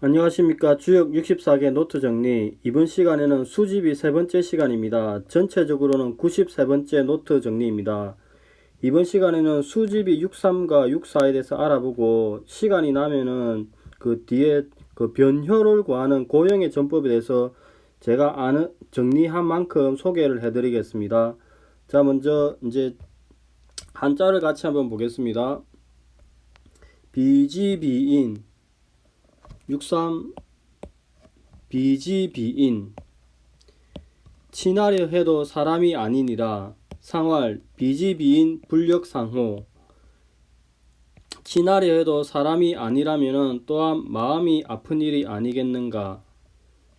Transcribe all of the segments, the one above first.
안녕하십니까. 주역 64개 노트 정리. 이번 시간에는 수집이 세 번째 시간입니다. 전체적으로는 93번째 노트 정리입니다. 이번 시간에는 수집이 63과 64에 대해서 알아보고, 시간이 나면은 그 뒤에 그 변효를 구하는 고형의 전법에 대해서 제가 아는 정리한 만큼 소개를 해드리겠습니다. 자, 먼저 이제 한자를 같이 한번 보겠습니다. 비지비인 63 비지비인 친하려 해도 사람이 아니니라. 상활 비지비인 불력상호. 친하려 해도 사람이 아니라면은 또한 마음이 아픈 일이 아니겠는가.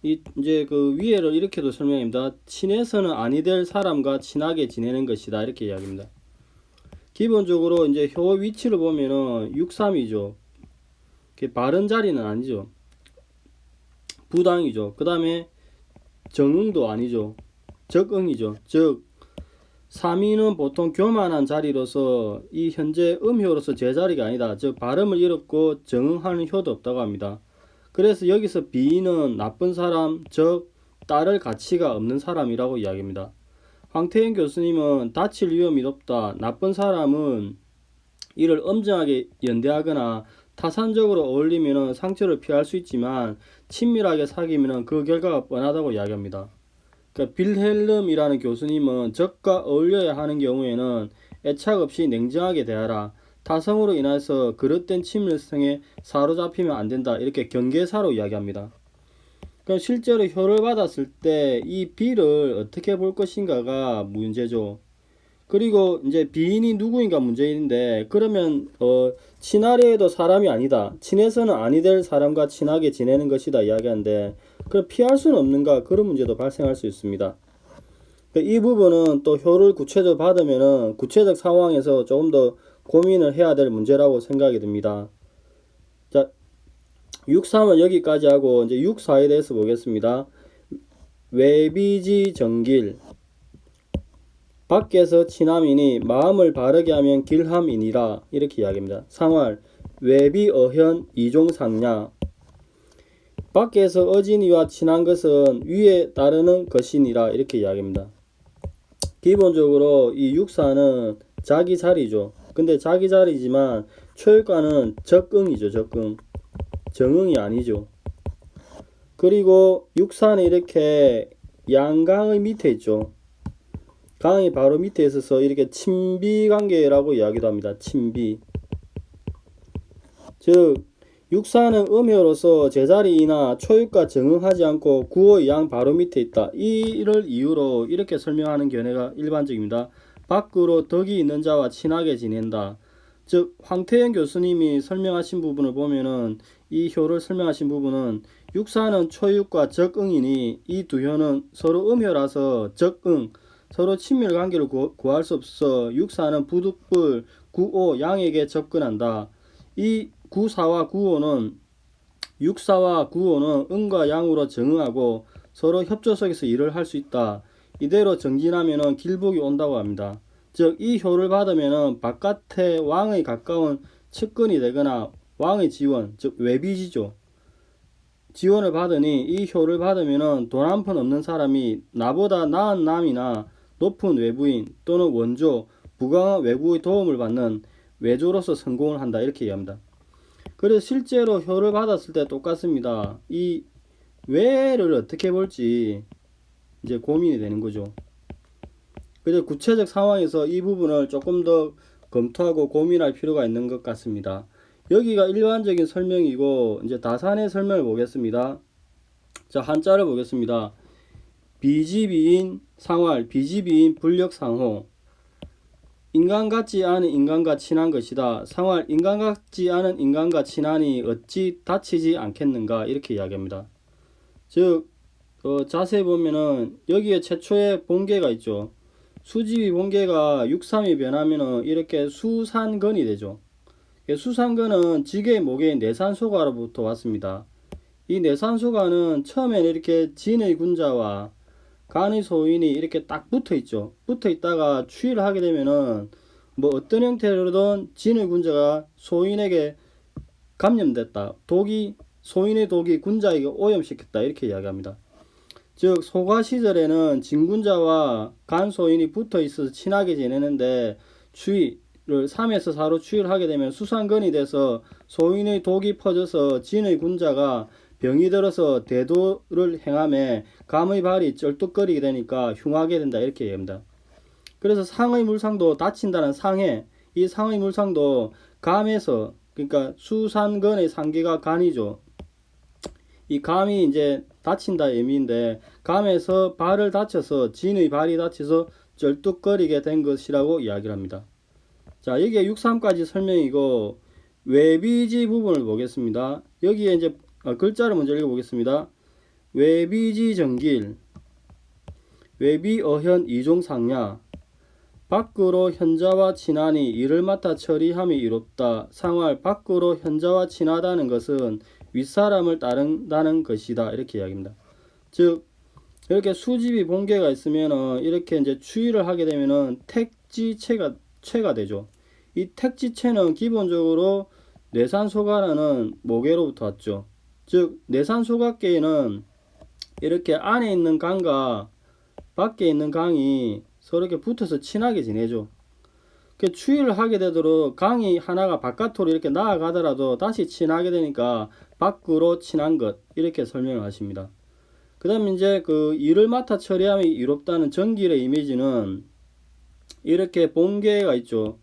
이제 그 위에를 이렇게도 설명합니다. 친해서는 아니 될 사람과 친하게 지내는 것이다, 이렇게 이야기합니다. 기본적으로 이제 효 위치를 보면은 63이죠. 바른 자리는 아니죠. 부당이죠. 그 다음에 정응도 아니죠. 적응이죠. 즉 3위는 보통 교만한 자리로서 이 현재 음효로서 제자리가 아니다. 즉 발음을 잃었고 정응하는 효도 없다고 합니다. 그래서 여기서 비는 나쁜 사람, 즉 따를 가치가 없는 사람이라고 이야기합니다. 황태현 교수님은 다칠 위험이 높다. 나쁜 사람은 이를 엄정하게 연대하거나 타산적으로 어울리면 상처를 피할 수 있지만 친밀하게 사귀면 그 결과가 뻔하다고 이야기합니다. 그러니까 빌헬름이라는 교수님은 적과 어울려야 하는 경우에는 애착 없이 냉정하게 대하라. 타성으로 인해서 그릇된 친밀성에 사로잡히면 안 된다. 이렇게 경계사로 이야기합니다. 그러니까 실제로 효를 받았을 때 이 비를 어떻게 볼 것인가가 문제죠. 그리고 이제 비인이 누구인가 문제인데, 그러면 친하려 해도 사람이 아니다. 친해서는 아니 될 사람과 친하게 지내는 것이다 이야기하는데, 그럼 피할 수는 없는가, 그런 문제도 발생할 수 있습니다. 이 부분은 또 효를 구체적으로 받으면은 구체적 상황에서 조금 더 고민을 해야 될 문제라고 생각이 듭니다. 자, 63은 여기까지 하고 이제 64에 대해서 보겠습니다. 외비지 정길. 밖에서 친함이니 마음을 바르게 하면 길함이니라, 이렇게 이야기합니다. 상활 외비 어현 이종상냐. 밖에서 어진이와 친한 것은 위에 따르는 것이니라, 이렇게 이야기합니다. 기본적으로 이 육사는 자기 자리죠. 근데 자기 자리지만 초역과는 적응이죠. 적응. 정응이 아니죠. 그리고 육사는 이렇게 양강의 밑에 있죠. 강이 바로 밑에 있어서 이렇게 친비 관계라고 이야기도 합니다. 친비. 즉 육사는 음효로서 제자리이나 초육과 정응하지 않고 구어의 양 바로 밑에 있다. 이를 이유로 이렇게 설명하는 견해가 일반적입니다. 밖으로 덕이 있는 자와 친하게 지낸다. 즉 황태현 교수님이 설명하신 부분을 보면은, 이 효를 설명하신 부분은 육사는 초육과 적응이니 이 두 효는 서로 음효라서 적응, 서로 친밀 관계를 구할 수 없어 육사는 부득불 구오 양에게 접근한다. 이 구사와 구오는 육사와 구오는 음과 양으로 정응하고 서로 협조 속에서 일을 할 수 있다. 이대로 정진하면은 길복이 온다고 합니다. 즉 이 효를 받으면은 바깥에 왕의 가까운 측근이 되거나 왕의 지원, 즉 외비지죠. 지원을 받으니 이 효를 받으면은 돈 한 푼 없는 사람이 나보다 나은 남이나 높은 외부인 또는 원조, 부강한 외부의 도움을 받는 외조로서 성공을 한다, 이렇게 얘기합니다. 그래서 실제로 효를 받았을 때 똑같습니다. 이 외를 어떻게 볼지 이제 고민이 되는 거죠. 그래서 구체적 상황에서 이 부분을 조금 더 검토하고 고민할 필요가 있는 것 같습니다. 여기가 일반적인 설명이고, 이제 다산의 설명을 보겠습니다. 자, 한자를 보겠습니다. 비지비인 상활, 비지비인 불력상호. 인간 같지 않은 인간과 친한 것이다. 상활, 인간 같지 않은 인간과 친하니 어찌 다치지 않겠는가, 이렇게 이야기합니다. 즉 자세히 보면은 여기에 최초의 본계가 있죠. 수집이 본계가 63이 변하면은 이렇게 수산건이 되죠. 수산건은 지게의 목의 내산소가로부터 왔습니다. 이 내산소가는 처음에는 이렇게 진의 군자와 간의 소인이 이렇게 딱 붙어 있죠. 붙어 있다가 추위를 하게 되면은 뭐 어떤 형태로든 진의 군자가 소인에게 감염됐다. 독이 소인의 독이 군자에게 오염시켰다 이렇게 이야기합니다. 즉 소가 시절에는 진군자와 간소인이 붙어 있어서 친하게 지내는데 추위를 3에서 4로 추위를 하게 되면 수산건이 돼서 소인의 독이 퍼져서 진의 군자가 병이 들어서 대도를 행함에 감의 발이 쩔뚝거리게 되니까 흉하게 된다 이렇게 얘기합니다. 그래서 상의 물상도 다친다는 상해, 이 상의 물상도 감에서, 그러니까 수산건의 상계가 간이죠. 이 감이 이제 다친다 의미인데 감에서 발을 다쳐서 진의 발이 다쳐서 쩔뚝거리게 된 것이라고 이야기를 합니다. 자, 여기에 6.3까지 설명이고 외비지 부분을 보겠습니다. 여기에 이제 글자를 먼저 읽어보겠습니다. 외비지 정길, 외비어현 이종상야, 밖으로 현자와 친하니 이를 맡아 처리함이 이롭다. 상활, 밖으로 현자와 친하다는 것은 윗사람을 따른다는 것이다 이렇게 이야기합니다. 즉 이렇게 수집이 본계가 있으면은 이렇게 이제 추위를 하게 되면은 택지체가 되죠. 이 택지체는 기본적으로 뇌산소가라는 모계로부터 왔죠. 즉 뇌산소각계에는 이렇게 안에 있는 강과 밖에 있는 강이 서로 이렇게 붙어서 친하게 지내죠. 추위를 하게 되도록 강이 하나가 바깥으로 이렇게 나아가더라도 다시 친하게 되니까 밖으로 친한 것 이렇게 설명을 하십니다. 그 다음에 이제 그 일을 맡아 처리함이 이롭다는 정길의 이미지는 이렇게 본계가 있죠.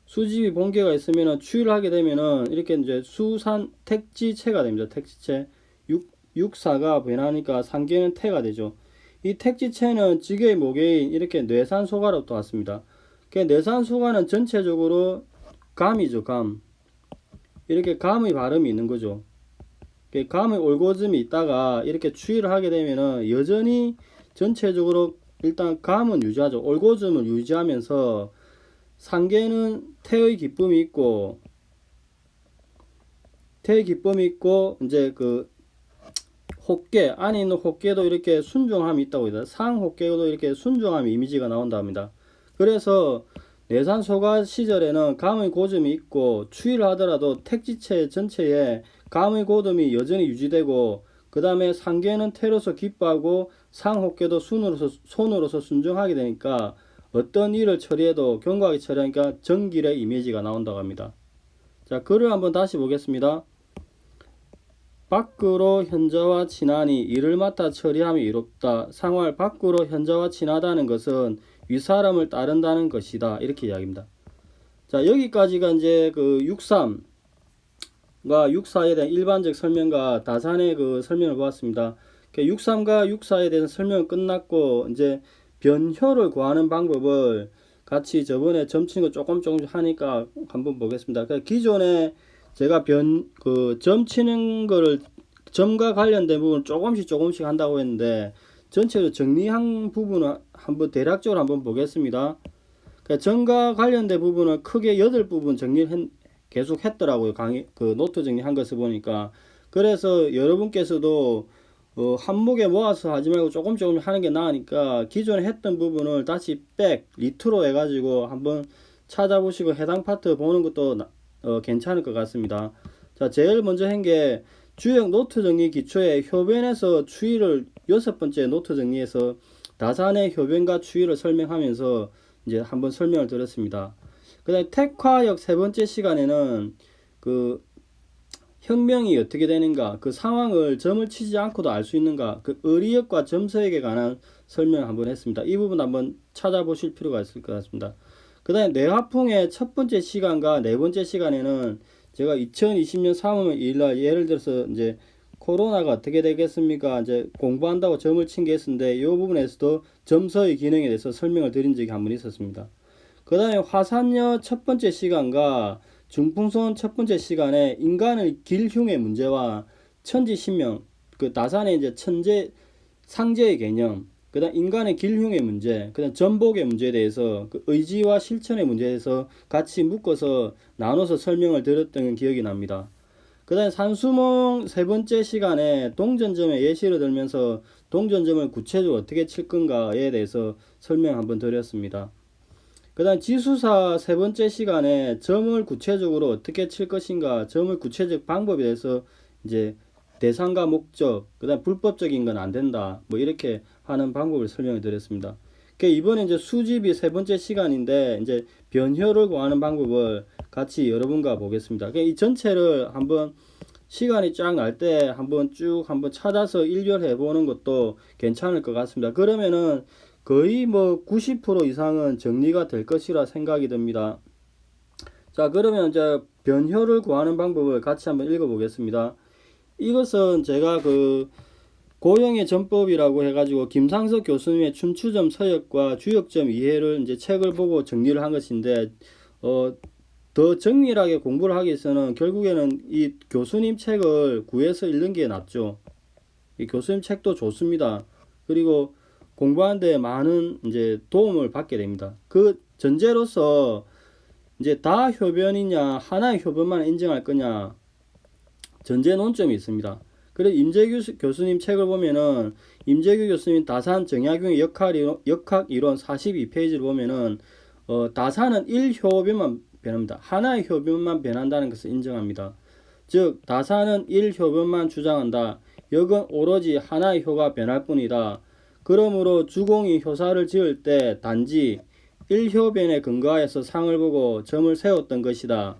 수집이 본계가 있으면 추위를 하게 되면은 이렇게 이제 수산 택지체가 됩니다. 택지체. 육사가 변하니까 상계는 태가 되죠. 이 택지체는 지게의 모계인 이렇게 뇌산소가로부터 왔습니다. 뇌산소가는 전체적으로 감이죠. 감. 이렇게 감의 발음이 있는 거죠. 감의 올고즘이 있다가 이렇게 추위를 하게 되면은 여전히 전체적으로 일단 감은 유지하죠. 올고즘을 유지하면서 상계는 태의 기쁨이 있고 이제 그 혹계 안에 있는 혹계도 이렇게 순종함이 있다고 해요. 상혹계도 이렇게 순종함 이미지가 나온다 합니다. 그래서 내산소가 시절에는 감의 고점이 있고 추위를 하더라도 택지체 전체에 감의 고점이 여전히 유지되고 그 다음에 상계는 태로서 기뻐하고 상혹계도 손으로서 순종하게 되니까 어떤 일을 처리해도 견고하게 처리하니까 정길의 이미지가 나온다고 합니다. 자, 글을 한번 다시 보겠습니다. 밖으로 현자와 친하니 이를 맡아 처리함이 이롭다. 상활, 밖으로 현자와 친하다는 것은 윗사람을 따른다는 것이다. 이렇게 이야기합니다. 자, 여기까지가 이제 그 6.3과 6.4에 대한 일반적 설명과 다산의 그 설명을 보았습니다. 6.3과 6.4에 대한 설명은 끝났고 이제 변효를 구하는 방법을 같이 저번에 점치는 거 조금씩 하니까 한번 보겠습니다. 기존에 제가 점 치는 거를 점과 관련된 부분을 조금씩 한다고 했는데 전체로 정리한 부분을 한번 대략적으로 한번 보겠습니다. 점과 관련된 부분은 크게 8부분 정리를 계속 했더라고요. 노트 정리한 것을 보니까. 그래서 여러분께서도 한목에 모아서 하지 말고 조금 하는 게 나으니까 기존에 했던 부분을 다시 리트로 해가지고 한번 찾아보시고 해당 파트 보는 것도 괜찮을 것 같습니다. 자, 제일 먼저 한 게 주역 노트 정리 기초에 효변에서 추이를 6번째 노트 정리해서 다산의 효변과 추이를 설명하면서 이제 한번 설명을 드렸습니다. 그 다음에 택화역 3번째 시간에는 그 혁명이 어떻게 되는가, 그 상황을 점을 치지 않고도 알 수 있는가, 그 의리역과 점서역에 관한 설명을 한번 했습니다. 이 부분 한번 찾아보실 필요가 있을 것 같습니다. 그 다음에 뇌화풍의 첫 번째 시간과 네 번째 시간에는 제가 2020년 3월 2일날 예를 들어서 이제 코로나가 어떻게 되겠습니까? 이제 공부한다고 점을 친 게 있었는데 이 부분에서도 점서의 기능에 대해서 설명을 드린 적이 한 번 있었습니다. 그 다음에 화산여 첫 번째 시간과 중풍선 첫 번째 시간에 인간의 길흉의 문제와 천지신명, 그 다산의 이제 상제의 개념, 그 다음 인간의 길흉의 문제, 그 다음 전복의 문제에 대해서 그 의지와 실천의 문제에 대해서 같이 묶어서 나눠서 설명을 드렸던 기억이 납니다. 그 다음에 산수몽 세 번째 시간에 동전점의 예시를 들면서 동전점을 구체적으로 어떻게 칠 건가에 대해서 설명 한번 드렸습니다. 그 다음 지수사 세 번째 시간에 점을 구체적으로 어떻게 칠 것인가, 점을 구체적 방법에 대해서 이제 대상과 목적, 그다음 불법적인 건 안 된다. 뭐 이렇게 하는 방법을 설명해 드렸습니다. 이번에 이제 수집이 세 번째 시간인데 이제 변효를 구하는 방법을 같이 여러분과 보겠습니다. 이 전체를 한번 시간이 쫙 날 때 한번 쭉 한번 찾아서 일렬해 보는 것도 괜찮을 것 같습니다. 그러면은 거의 뭐 90% 이상은 정리가 될 것이라 생각이 듭니다. 자, 그러면 이제 변효를 구하는 방법을 같이 한번 읽어 보겠습니다. 이것은 제가 그 고영의 전법이라고 해가지고 김상석 교수님의 춘추점 서역과 주역점 이해를 이제 책을 보고 정리를 한 것인데, 더 정밀하게 공부를 하기 위해서는 결국에는 이 교수님 책을 구해서 읽는 게 낫죠. 이 교수님 책도 좋습니다. 그리고 공부하는데 많은 이제 도움을 받게 됩니다. 그 전제로서 이제 다 효변이냐 하나의 효변만 인정할 거냐 전제 논점이 있습니다. 그래 임재규 교수님 책을 보면은 임재규 교수님 다산 정약용의 역학이론 42페이지를 보면은 다산은 1효변만 변합니다. 하나의 효변만 변한다는 것을 인정합니다. 즉 다산은 1효변만 주장한다. 역은 오로지 하나의 효가 변할 뿐이다. 그러므로 주공이 효사를 지을 때 단지 1효변에 근거하여서 상을 보고 점을 세웠던 것이다.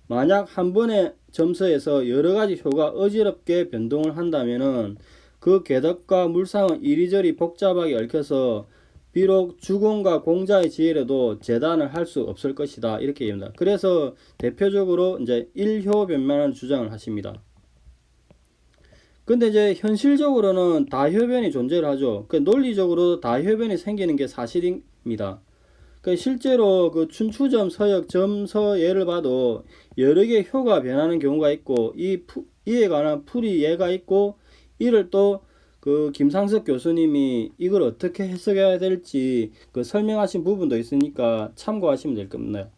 만약 한 번의 점서에서 여러가지 효가 어지럽게 변동을 한다면은 그 궤덕과 물상은 이리저리 복잡하게 얽혀서 비록 주공과 공자의 지혜로도 재단을 할 수 없을 것이다. 이렇게 얘기합니다. 그래서 대표적으로 이제 1효 변만을 주장을 하십니다. 근데 이제 현실적으로는 다효변이 존재를 하죠. 논리적으로 다효변이 생기는 게 사실입니다. 실제로 그 춘추점 서역 점서 예를 봐도 여러 개의 효가 변하는 경우가 있고 이에 관한 풀이 예가 있고 이를 또 그 김상석 교수님이 이걸 어떻게 해석해야 될지 그 설명하신 부분도 있으니까 참고하시면 될 겁니다.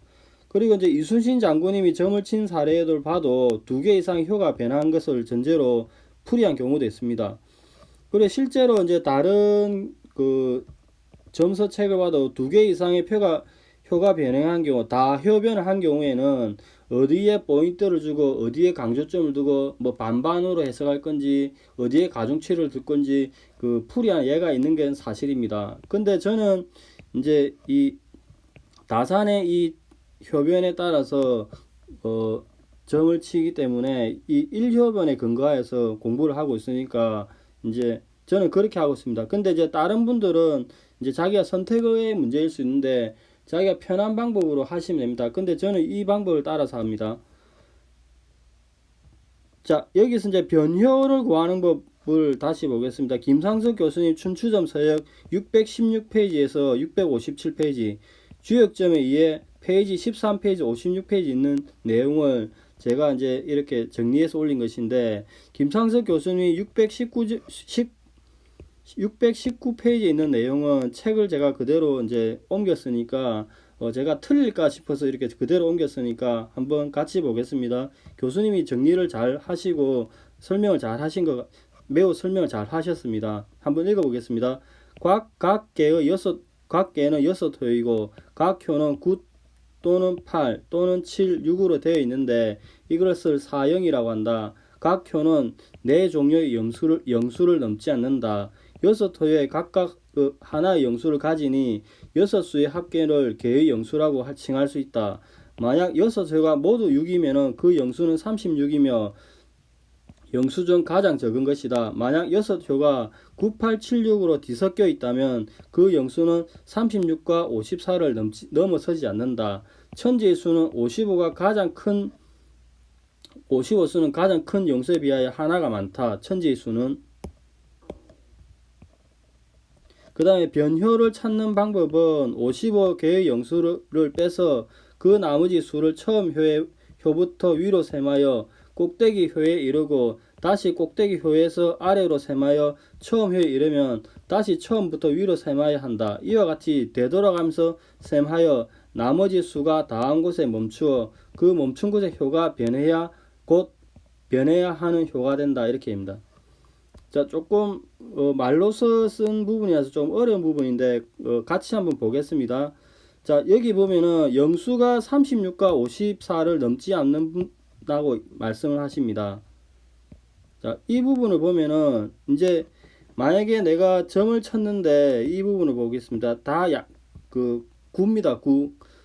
그리고 이제 이순신 장군님이 점을 친 사례를 봐도 2개 이상 효가 변한 것을 전제로 풀이한 경우도 있습니다. 그리고 실제로 이제 다른 그 점서책을 봐도 2개 이상의 효가 변형한 경우, 다 효변을 한 경우에는 어디에 포인트를 주고 어디에 강조점을 두고 뭐 반반으로 해석할 건지 어디에 가중치를 둘 건지 그 풀이한 예가 있는 게 사실입니다. 근데 저는 이제 이 다산의 이 효변에 따라서 점을 치기 때문에 이 1효변에 근거해서 공부를 하고 있으니까 이제 저는 그렇게 하고 있습니다. 근데 이제 다른 분들은 이제 자기가 선택의 문제일 수 있는데 자기가 편한 방법으로 하시면 됩니다. 근데 저는 이 방법을 따라서 합니다. 자, 여기서 이제 변효를 구하는 법을 다시 보겠습니다. 김상석 교수님 춘추점 서역 616페이지에서 657페이지 주역점에 의해 페이지 13페이지 56페이지 있는 내용을 제가 이제 이렇게 정리해서 올린 것인데, 김상석 교수님이 619페이지에 있는 내용은 책을 제가 그대로 이제 옮겼으니까 제가 틀릴까 싶어서 이렇게 그대로 옮겼으니까 한번 같이 보겠습니다. 교수님이 정리를 잘 하시고 설명을 잘 하신 거, 매우 설명을 잘 하셨습니다. 한번 읽어보겠습니다. 각 개의 각 개는 6효이고 각 효는 9 또는 8 또는 7, 6으로 되어 있는데 이것을 사형이라고 한다. 각 효는 4종류의 영수를 넘지 않는다. 6효에 각각 하나의 영수를 가지니 6수의 합계를 개의 영수라고 칭할 수 있다. 만약 6효가 모두 6이면 그 영수는 36이며 영수 중 가장 적은 것이다. 만약 6효가 9, 8, 7, 6으로 뒤섞여 있다면 그 영수는 36과 54를 넘어서지 않는다. 천지의 수는 55수는 가장 큰 영수에 비하여 하나가 많다. 천지의 수는. 그 다음에 변효를 찾는 방법은 55개의 영수를 빼서 그 나머지 수를 처음 효부터 위로 셈하여 꼭대기 효에 이르고 다시 꼭대기 효에서 아래로 셈하여 처음 효에 이르면 다시 처음부터 위로 셈하여야 한다. 이와 같이 되돌아가면서 셈하여 나머지 수가 다한 곳에 멈추어 그 멈춘 곳의 효가 변해야 하는 효가 된다. 이렇게 합니다. 자, 조금 말로서 쓴 부분이라서 좀 어려운 부분인데 같이 한번 보겠습니다. 자, 여기 보면은 영수가 36과 54를 넘지 않는다고 말씀을 하십니다. 자, 이 부분을 보면은 이제 만약에 내가 점을 쳤는데 이 부분을 보겠습니다. 다 구입니다.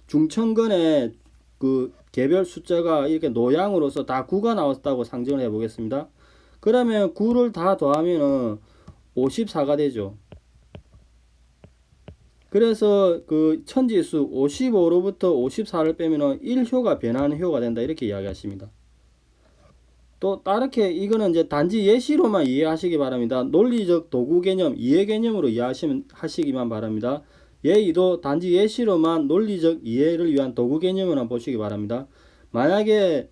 중천근의 그 개별 숫자가 이렇게 노양으로서 다 9가 나왔다고 상정을 해 보겠습니다. 그러면 9를 다 더하면은 54가 되죠. 그래서 그 천지수 55로부터 54를 빼면은 1효가 변하는 효가 된다 이렇게 이야기하십니다. 또 다르게 이거는 이제 단지 예시로만 이해하시기 바랍니다. 논리적 도구 개념, 이해 개념으로 이해하시기만 바랍니다. 예의도 단지 예시로만 논리적 이해를 위한 도구 개념으로 보시기 바랍니다. 만약에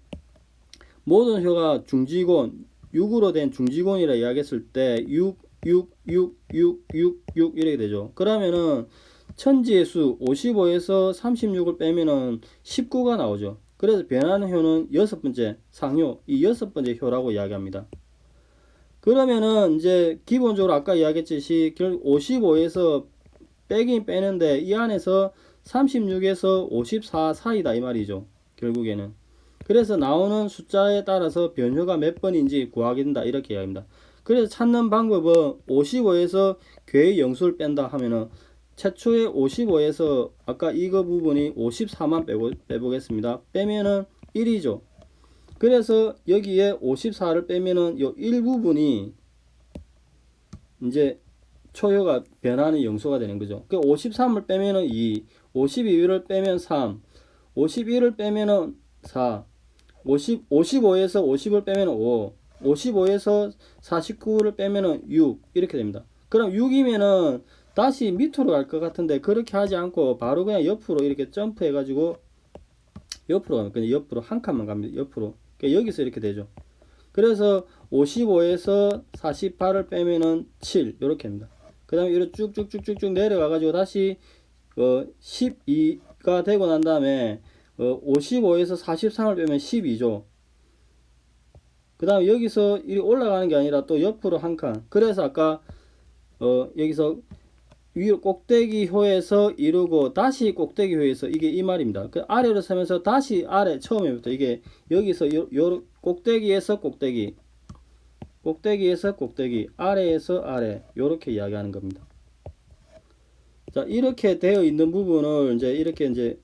모든 효가 중지곤, 6으로 된 중지곤이라 이야기했을 때 6, 6, 6, 6, 6, 6 이렇게 되죠. 그러면은 천지의 수 55에서 36을 빼면은 19가 나오죠. 그래서 변하는 효는 여섯 번째 상효, 이 여섯 번째 효라고 이야기합니다. 그러면은 이제 기본적으로 아까 이야기했듯이 결국 55에서 빼긴 빼는데 이 안에서 36에서 54 사이다 이 말이죠. 결국에는. 그래서 나오는 숫자에 따라서 변효가 몇 번인지 구하게 된다 이렇게 이야기합니다. 그래서 찾는 방법은 55에서 괴의 영수를 뺀다 하면은 최초의 55에서 아까 이거 부분이 54만 빼보겠습니다. 빼면은 1이죠. 그래서 여기에 54를 빼면은 요 일부분이 이제 초효가 변하는 영수가 되는 거죠. 그 53을 빼면은 2, 52를 빼면 3, 51을 빼면은 4, 55에서 50을 빼면 5, 55에서 49를 빼면은 6 이렇게 됩니다. 그럼 6이면은 다시 밑으로 갈 것 같은데 그렇게 하지 않고 바로 그냥 옆으로 이렇게 점프해 가지고 옆으로 그냥 옆으로 한 칸만 갑니다. 옆으로. 그러니까 여기서 이렇게 되죠. 그래서 55에서 48을 빼면은 7 이렇게 됩니다. 그 다음에 이렇게 쭉쭉쭉쭉 내려가 가지고 다시 12가 되고 난 다음에 55에서 43을 빼면 12죠. 그 다음에 여기서 이리 올라가는 게 아니라 또 옆으로 한 칸. 그래서 아까 여기서 위로 꼭대기효에서 이루고 다시 꼭대기효에서 이게 이 말입니다. 그 아래로 서면서 다시 아래 처음에부터 이게 여기서 요 꼭대기에서 꼭대기, 꼭대기에서 꼭대기, 아래에서 아래 요렇게 이야기하는 겁니다. 자, 이렇게 되어 있는 부분을 이제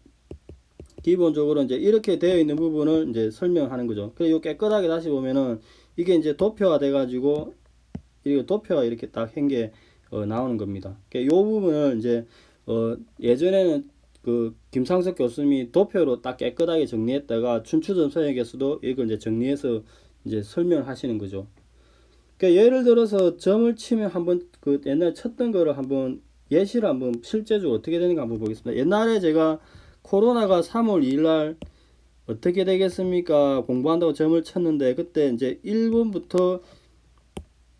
기본적으로 이제 이렇게 되어 있는 부분을 이제 설명하는 거죠. 그리고 깨끗하게 다시 보면은 이게 이제 도표가 돼 가지고 이거 도표가 이렇게 딱 한 게 나오는 겁니다. 이 부분을 이제 예전에는 그 김상석 교수님이 도표로 딱 깨끗하게 정리했다가 춘추전 서역에서도 이걸 이제 정리해서 이제 설명을 하시는 거죠. 그러니까 예를 들어서 점을 치면 한번 그 옛날 쳤던 거를 한번 예시를 한번 실제적으로 어떻게 되는가 한번 보겠습니다. 옛날에 제가 코로나가 3월 2일 날 어떻게 되겠습니까? 공부한다고 점을 쳤는데 그때 이제 1번부터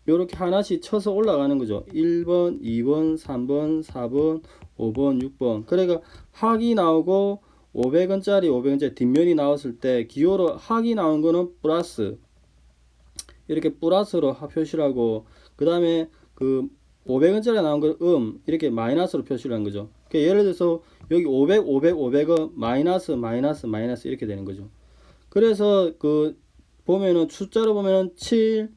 요렇게 하나씩 쳐서 올라가는 거죠. 1번, 2번, 3번, 4번, 5번, 6번. 그러니까 학이 나오고 500원짜리 500원짜리 뒷면이 나왔을 때 기호로 학이 나온 거는 플러스 이렇게 플러스로 표시를 하고 그 다음에 그 500원짜리 나온 거는 이렇게 마이너스로 표시를 한 거죠. 그러니까 예를 들어서 여기 500, 500, 500은 마이너스, 마이너스, 마이너스 이렇게 되는 거죠. 그래서 그 보면은 숫자로 보면은 7,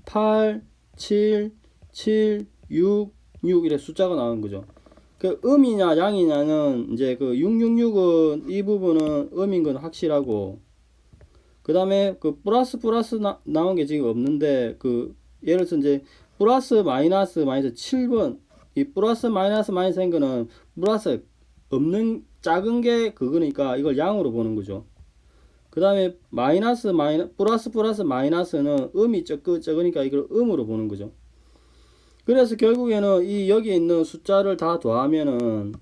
8, 7, 7, 6, 6 이렇게 숫자가 나오는 거죠. 그 음이냐 양이냐는 이제 그 666은 이 부분은 음인 건 확실하고 그 다음에 그 플러스 나온 게 지금 없는데 그 예를 들어서 이제 플러스 마이너스 7번 이 플러스 마이너스 한 거는 플러스 없는 작은 게 그거니까 이걸 양으로 보는 거죠. 그 다음에 플러스 마이너스는 음이 적으니까 이걸 음으로 보는 거죠. 그래서 결국에는 이 여기 있는 숫자를 다 더하면은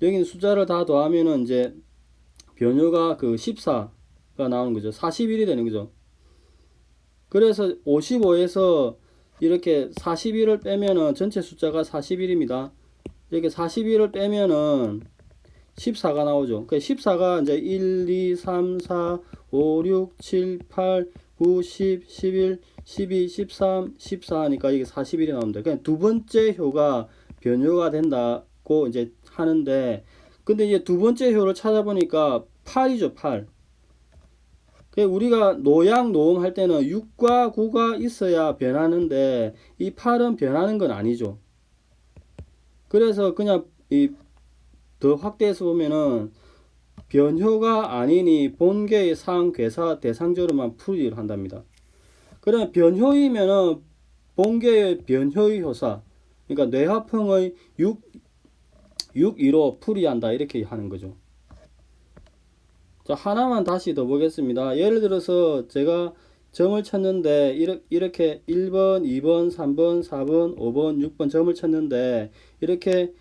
여기 있는 숫자를 다 더하면은 이제 변효가 그 14가 나오는 거죠. 41이 되는 거죠. 그래서 55에서 이렇게 41을 빼면은 전체 숫자가 41입니다. 이렇게 41을 빼면은 14가 나오죠. 그 14가 이제 1, 2, 3, 4, 5, 6, 7, 8, 9, 10, 11, 12, 13, 14 하니까 이게 41이 나옵니다. 그냥 두 번째 효가 변효가 된다고 이제 하는데 근데 이제 두 번째 효를 찾아보니까 8이죠, 8. 우리가 노양 노음 할 때는 6과 9가 있어야 변하는데 이 8은 변하는 건 아니죠. 그래서 그냥 더 확대해서 보면은 변효가 아니니 본계의 상괴사 대상조로만 풀이를 한답니다. 그러면 변효이면은 본계의 변효의 효사, 그러니까 뇌화풍의 6위로 풀이한다 이렇게 하는 거죠. 자, 하나만 다시 더 보겠습니다. 예를 들어서 제가 점을 쳤는데 이렇게 1번, 2번, 3번, 4번, 5번, 6번 점을 쳤는데 이렇게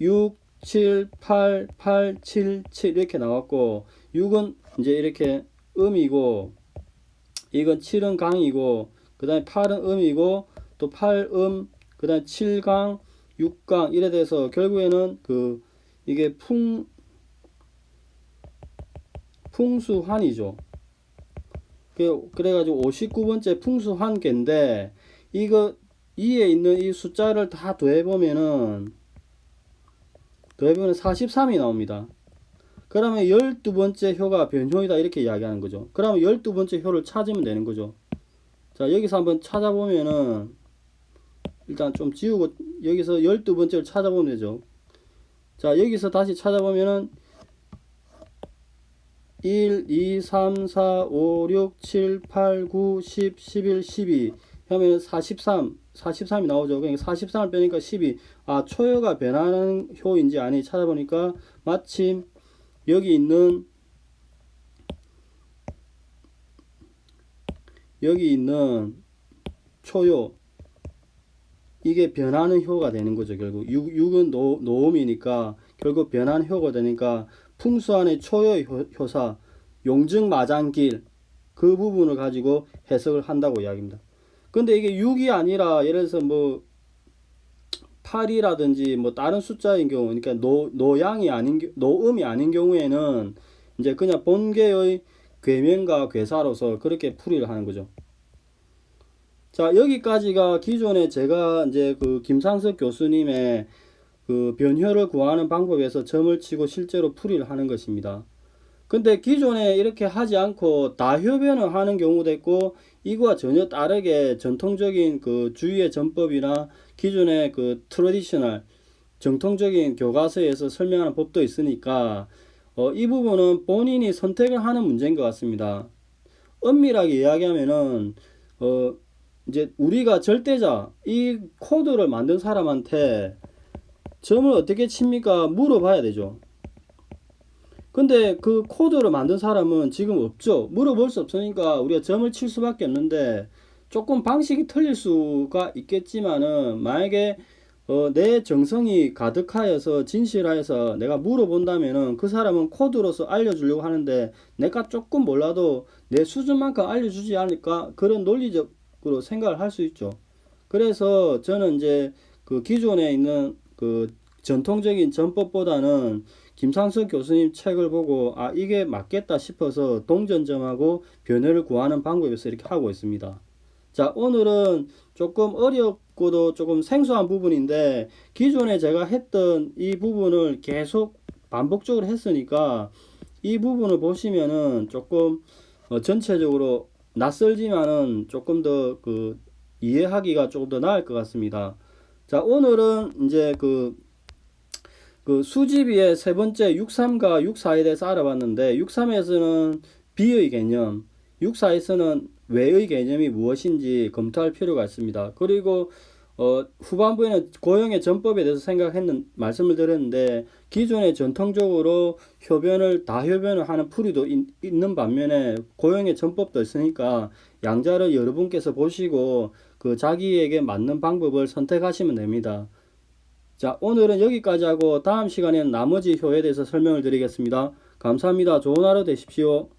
6, 7, 8, 8, 7, 7 이렇게 나왔고 6은 이제 이렇게 음이고 이건 7은 강이고 그 다음에 8은 음이고 또 8음 그 다음에 7강 6강 이래 돼서 결국에는 이게 풍수환이죠. 그래가지고 59번째 풍수환계인데 이거 이에 있는 이 숫자를 다 더해보면은 43이 나옵니다. 그러면 12번째 효가 변효이다 이렇게 이야기하는 거죠. 그러면 12번째 효를 찾으면 되는 거죠. 자, 여기서 한번 찾아보면은 일단 좀 지우고 여기서 12번째를 찾아보면 되죠. 자, 여기서 다시 찾아보면은 1, 2, 3, 4, 5, 6, 7, 8, 9, 10, 11, 12 하면 43이 나오죠. 그러니까 43을 빼니까 12. 아, 초효가 변하는 효인지 아니 찾아보니까 마침 여기 있는 초효 이게 변하는 효가 되는 거죠. 결국 6은 노음이니까 결국 변하는 효가 되니까 풍수안의 초효의 효사 용증마장길 그 부분을 가지고 해석을 한다고 이야기합니다. 근데 이게 6이 아니라 예를 들어서 뭐 8이라든지 뭐 다른 숫자인 경우 그러니까 노음이 아닌 경우에는 이제 그냥 본계의 괴명과 괴사로서 그렇게 풀이를 하는 거죠. 자, 여기까지가 기존에 제가 이제 김상석 교수님의 변효를 구하는 방법에서 점을 치고 실제로 풀이를 하는 것입니다. 근데 기존에 이렇게 하지 않고 다효변을 하는 경우도 있고 이거와 전혀 다르게 전통적인 주위의 전법이나 기존의 트래디셔널 정통적인 교과서에서 설명하는 법도 있으니까 이 부분은 본인이 선택을 하는 문제인 것 같습니다. 엄밀하게 이야기하면은 이제 우리가 절대자 이 코드를 만든 사람한테 점을 어떻게 칩니까? 물어봐야 되죠. 근데 그 코드를 만든 사람은 지금 없죠. 물어볼 수 없으니까 우리가 점을 칠 수밖에 없는데 조금 방식이 틀릴 수가 있겠지만은 만약에 내 정성이 가득하여서 진실하여서 내가 물어본다면은 그 사람은 코드로서 알려주려고 하는데 내가 조금 몰라도 내 수준만큼 알려주지 않을까 그런 논리적으로 생각을 할 수 있죠. 그래서 저는 이제 기존에 있는 전통적인 전법보다는 김상석 교수님 책을 보고 아 이게 맞겠다 싶어서 동전점하고 변효를 구하는 방법에서 이렇게 하고 있습니다. 자, 오늘은 조금 어렵고도 조금 생소한 부분인데 기존에 제가 했던 이 부분을 계속 반복적으로 했으니까 이 부분을 보시면은 조금 전체적으로 낯설지만은 조금 더 이해하기가 조금 더 나을 것 같습니다. 자, 오늘은 이제 수지비의 세 번째 6.3과 6.4에 대해서 알아봤는데 6.3에서는 비의 개념, 6.4에서는 외의 개념이 무엇인지 검토할 필요가 있습니다. 그리고 후반부에는 고형의 전법에 대해서 말씀을 드렸는데 기존에 전통적으로 다효변을 하는 풀이도 있는 반면에 고형의 전법도 있으니까 양자를 여러분께서 보시고 자기에게 맞는 방법을 선택하시면 됩니다. 자, 오늘은 여기까지 하고 다음 시간에는 나머지 효에 대해서 설명을 드리겠습니다. 감사합니다. 좋은 하루 되십시오.